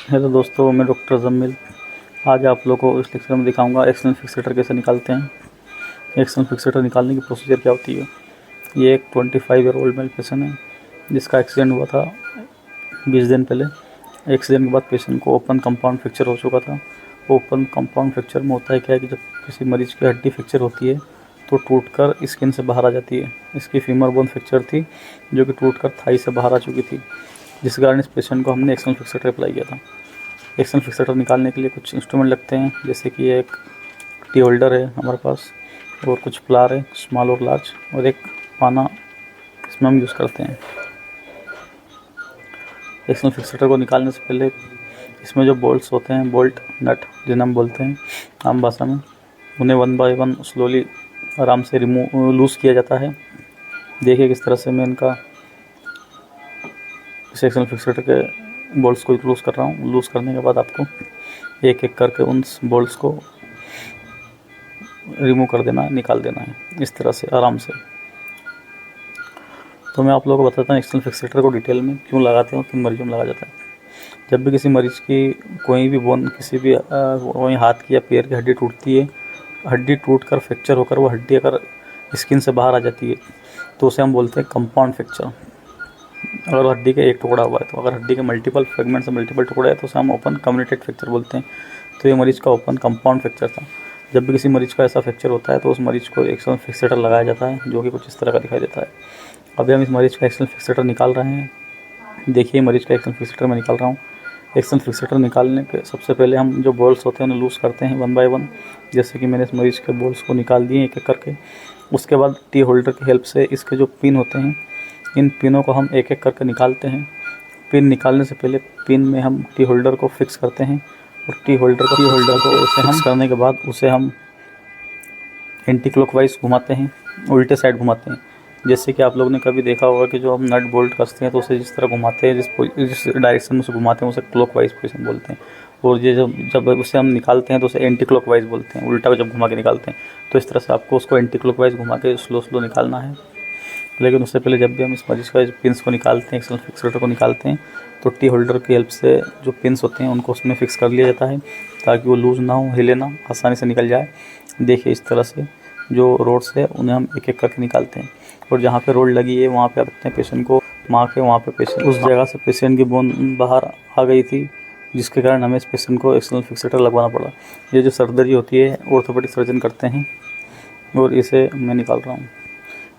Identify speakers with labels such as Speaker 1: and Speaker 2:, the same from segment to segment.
Speaker 1: Hello दोस्तों, मैं doctor जम्मिल। आज आप लोगों को इस लेक्चर में दिखाऊंगा एक्सटर्नल फिक्सेटर कैसे निकालते हैं। एक्सटर्नल फिक्सेटर निकालने की प्रोसीजर क्या होती है। ये एक 25 ईयर ओल्ड मेल पेशेंट है जिसका एक्सीडेंट हुआ था 20 दिन पहले। एक्सीडेंट के बाद पेशेंट को ओपन कंपाउंड फ्रैक्चर हो चुका था। ओपन कंपाउंड फ्रैक्चर में होता है क्या है कि जब किसी मरीज़ की हड्डी फ्रैक्चर होती है तो टूटकर स्किन से बाहर आ जाती है। इसकी फीमर बोन फ्रैक्चर थी जो कि टूटकर थाई से बाहर आ चुकी थी, जिस कारण इस पेशेंट को हमने एक्सटर्नल फिक्सेटर अप्लाई किया था। एक्सटर्नल फिक्सेटर निकालने के लिए कुछ इंस्ट्रूमेंट लगते हैं, जैसे कि एक टी होल्डर है हमारे पास, और कुछ प्लार है, स्मॉल और लार्ज, और एक पाना इसमें हम यूज़ करते हैं। एक्सटर्नल फिक्सेटर को निकालने से पहले इसमें जो बोल्ट्स होते हैं, बोल्ट नट जिन्हें हम बोलते हैं आम भाषा में, उन्हें 1 बाय 1 स्लोली आराम से लूज़ किया जाता है। देखिए किस तरह से मैं इनका इस एक्सटर्नल फिक्सेटर के बोल्ट्स को लूज़ कर रहा हूँ। लूज़ करने के बाद आपको एक एक करके उन बोल्ट्स को रिमूव कर देना है, निकाल देना है, इस तरह से आराम से। तो मैं आप लोगों को बताता हूँ एक्सटर्नल फिक्सेटर को डिटेल में क्यों लगाते हैं और किन मरीजों में लगाया जाता है। जब भी किसी मरीज़ की कोई भी बोन, किसी भी वहीं हाथ की या पैर की हड्डी टूटती है, हड्डी टूट कर फ्रैक्चर होकर वो हड्डी अगर स्किन से बाहर आ जाती है तो उसे हम बोलते हैं कंपाउंड फ्रैक्चर। अगर हड्डी का एक टुकड़ा हुआ है तो, अगर हड्डी के मल्टीपल फ्रेगमेंट्स से मल्टीपल टुकड़े हैं तो उसे हम ओपन कम्युनिकेटेड फ्रैक्चर बोलते हैं। तो ये मरीज़ का ओपन कंपाउंड फ्रैक्चर था। जब भी किसी मरीज़ का ऐसा फ्रैक्चर होता है तो उस मरीज़ को एक्सटर्नल फिक्सेटर लगाया जाता है, जो कि कुछ इस तरह का दिखाई देता है। अभी हम इस मरीज़ का एक्सटर्नल फिक्सेटर निकाल रहे हैं। देखिए मरीज़ का एक्सटर्नल फिक्सेटर मैं निकाल रहा हूँ। एक्सटर्नल फिक्सेटर निकालने के सबसे पहले हम जो बोल्ट्स होते हैं उन्हें लूज़ करते हैं 1 बाय 1। जैसे कि मैंने इस मरीज़ के बोल्ट्स को निकाल दिए एक एक करके। उसके बाद टी होल्डर की हेल्प से इसके जो पिन होते हैं, इन पिनों को हम एक एक करके निकालते हैं। पिन निकालने से पहले पिन में हम टी होल्डर को फिक्स करते हैं, और टी होल्डर को उसे हम करने के बाद उसे हम एंटी क्लॉकवाइज घुमाते हैं, उल्टे साइड घुमाते हैं। जैसे कि आप लोगों ने कभी देखा होगा कि जो हम नट बोल्ट कसते हैं तो उसे जिस तरह घुमाते हैं, जिस डायरेक्शन में उसे घुमाते हैं उसे क्लॉकवाइज पोजीशन बोलते हैं। और ये जब उसे हम निकालते हैं तो उसे एंटी क्लॉकवाइज बोलते हैं, उल्टा जब घुमा के निकालते हैं। तो इस तरह से आपको उसको एंटी क्लॉकवाइज घुमा के स्लो निकालना है। लेकिन उससे पहले जब भी हम इस मरीज़ का पिन्स को निकालते हैं, एक्सटर्नल फिक्सेटर को निकालते हैं, तो टी होल्डर की हेल्प से जो पिन्स होते हैं उनको उसमें फिक्स कर लिया जाता है ताकि वो लूज़ ना हो, हिले ना, आसानी से निकल जाए। देखिए इस तरह से जो रोड्स है उन्हें हम एक एक करके निकालते हैं, और जहाँ पे रोड लगी है वहाँ पे रखते हैं पेशेंट को, वहाँ के वहाँ पे पेशेंट, उस जगह से पेशेंट की बोन बाहर आ गई थी, जिसके कारण हमें इस पेशेंट को एक्सटर्नल फिक्सेटर लगवाना पड़ा। ये जो सर्जरी होती है ऑर्थोपेडिक सर्जन करते हैं, और इसे मैं निकाल रहा हूँ।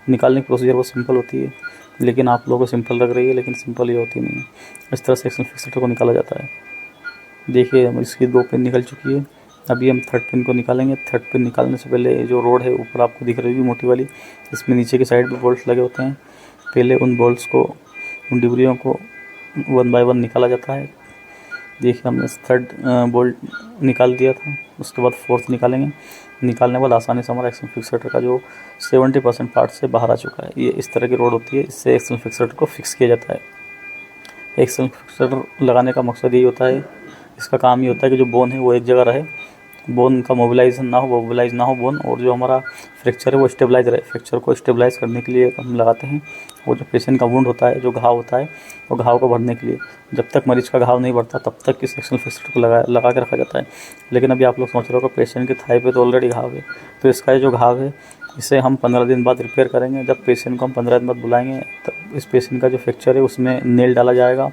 Speaker 1: निकालने की प्रोसीजर बहुत सिंपल होती है, लेकिन आप लोगों को सिंपल लग रही है, लेकिन सिंपल ये होती नहीं है। इस तरह से एक्सटर्नल फिक्सेटर को निकाला जाता है। देखिए हम इसकी 2 पिन निकल चुकी है। अभी हम 3rd पिन को निकालेंगे। 3rd पिन निकालने से पहले जो रोड है ऊपर आपको दिख रही है मोटी वाली, इसमें नीचे की साइड पे बोल्ट्स लगे होते हैं। पहले उन बोल्ट्स को, उन डिबरियों को 1 बाय 1 निकाला जाता है। देखिए हमने 3rd बोल्ट निकाल दिया था। उसके बाद 4th निकालेंगे। निकालने के बाद आसानी से हमारा एक्सटर्नल फिक्सेटर का जो 70% पार्ट से बाहर आ चुका है। ये इस तरह की रोड होती है, इससे एक्सटर्नल फिक्सेटर को फिक्स किया जाता है। एक्सटर्नल फिक्सेटर लगाने का मकसद यही होता है, इसका काम ये होता है कि जो बोन है वो एक जगह रहे, बोन का मोबिलाइज ना हो बोन, और जो हमारा फ्रैक्चर है वो स्टेबलाइज रहे। फ्रैक्चर को स्टेबलाइज करने के लिए हम लगाते हैं। वो जो पेशेंट का वुंड होता है, जो घाव होता है, वो घाव को भरने के लिए, जब तक मरीज़ का घाव नहीं बढ़ता तब तक इस एक्सटर्नल फिक्सेटर को लगा के रखा जाता है। लेकिन अभी आप लोग सोच रहे हो कि पेशेंट के थाई पे तो ऑलरेडी घाव है, तो इसका जो घाव है इसे हम 15 दिन बाद रिपेयर करेंगे। जब पेशेंट को हम 15 दिन बाद बुलाएंगे तब इस पेशेंट का जो फ्रैक्चर है उसमें नेल डाला जाएगा,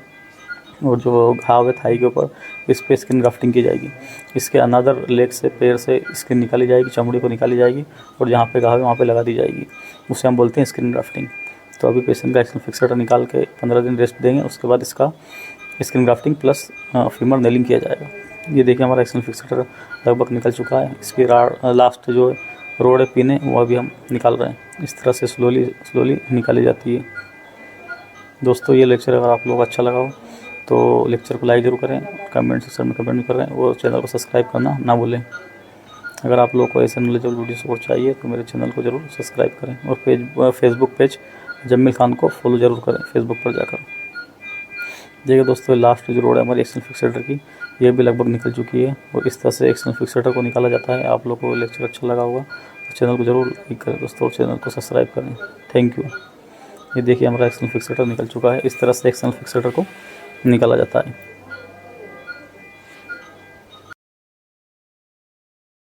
Speaker 1: और जो घाव है थाई के ऊपर, इस पे स्किन ग्राफ्टिंग की जाएगी। इसके अनदर लेग से, पैर से स्किन निकाली जाएगी, चमड़ी को निकाली जाएगी, और जहाँ पे घाव है वहाँ पे लगा दी जाएगी। उसे हम बोलते हैं स्किन ग्राफ्टिंग। तो अभी पेशेंट का एक्सटर्नल फिक्सेटर निकाल के 15 दिन रेस्ट देंगे। उसके बाद इसका skin grafting plus femur nailing किया जाएगा। ये देखिए हमारा एक्सटर्नल फिक्सेटर लगभग निकल चुका है। इसकी लास्ट जो रोड है, पिन है, वो अभी हम निकाल रहे हैं। इस तरह से स्लोली निकाली जाती है। दोस्तों ये लेक्चर अगर आप लोगों को अच्छा लगा हो तो लेक्चर को लाइक जरूर करें, कमेंट सेक्शन में कमेंट कर रहे हैं, और चैनल को सब्सक्राइब करना ना भूलें। अगर आप लोगों को ऐसे नॉलेजेबल वीडियो सपोर्ट चाहिए तो मेरे चैनल को जरूर सब्सक्राइब करें, और फेसबुक पेज जम्मिल खान को फॉलो जरूर करें फेसबुक पर जाकर। देखिए दोस्तों लास्ट जो रोड है हमारी एक्सटर्नल फिक्सेटर की, ये भी लगभग निकल चुकी है, और इस तरह से एक्सटर्नल फिक्सेटर को निकाला जाता है। आप लोगों को लेक्चर अच्छा लगा होगा तो चैनल को जरूर लाइक करें दोस्तों, चैनल को सब्सक्राइब करें। Thank you. ये देखिए हमारा एक्सटर्नल फिक्सेटर निकल चुका है। इस तरह से एक्सटर्नल फिक्सेटर को निकाला जाता है।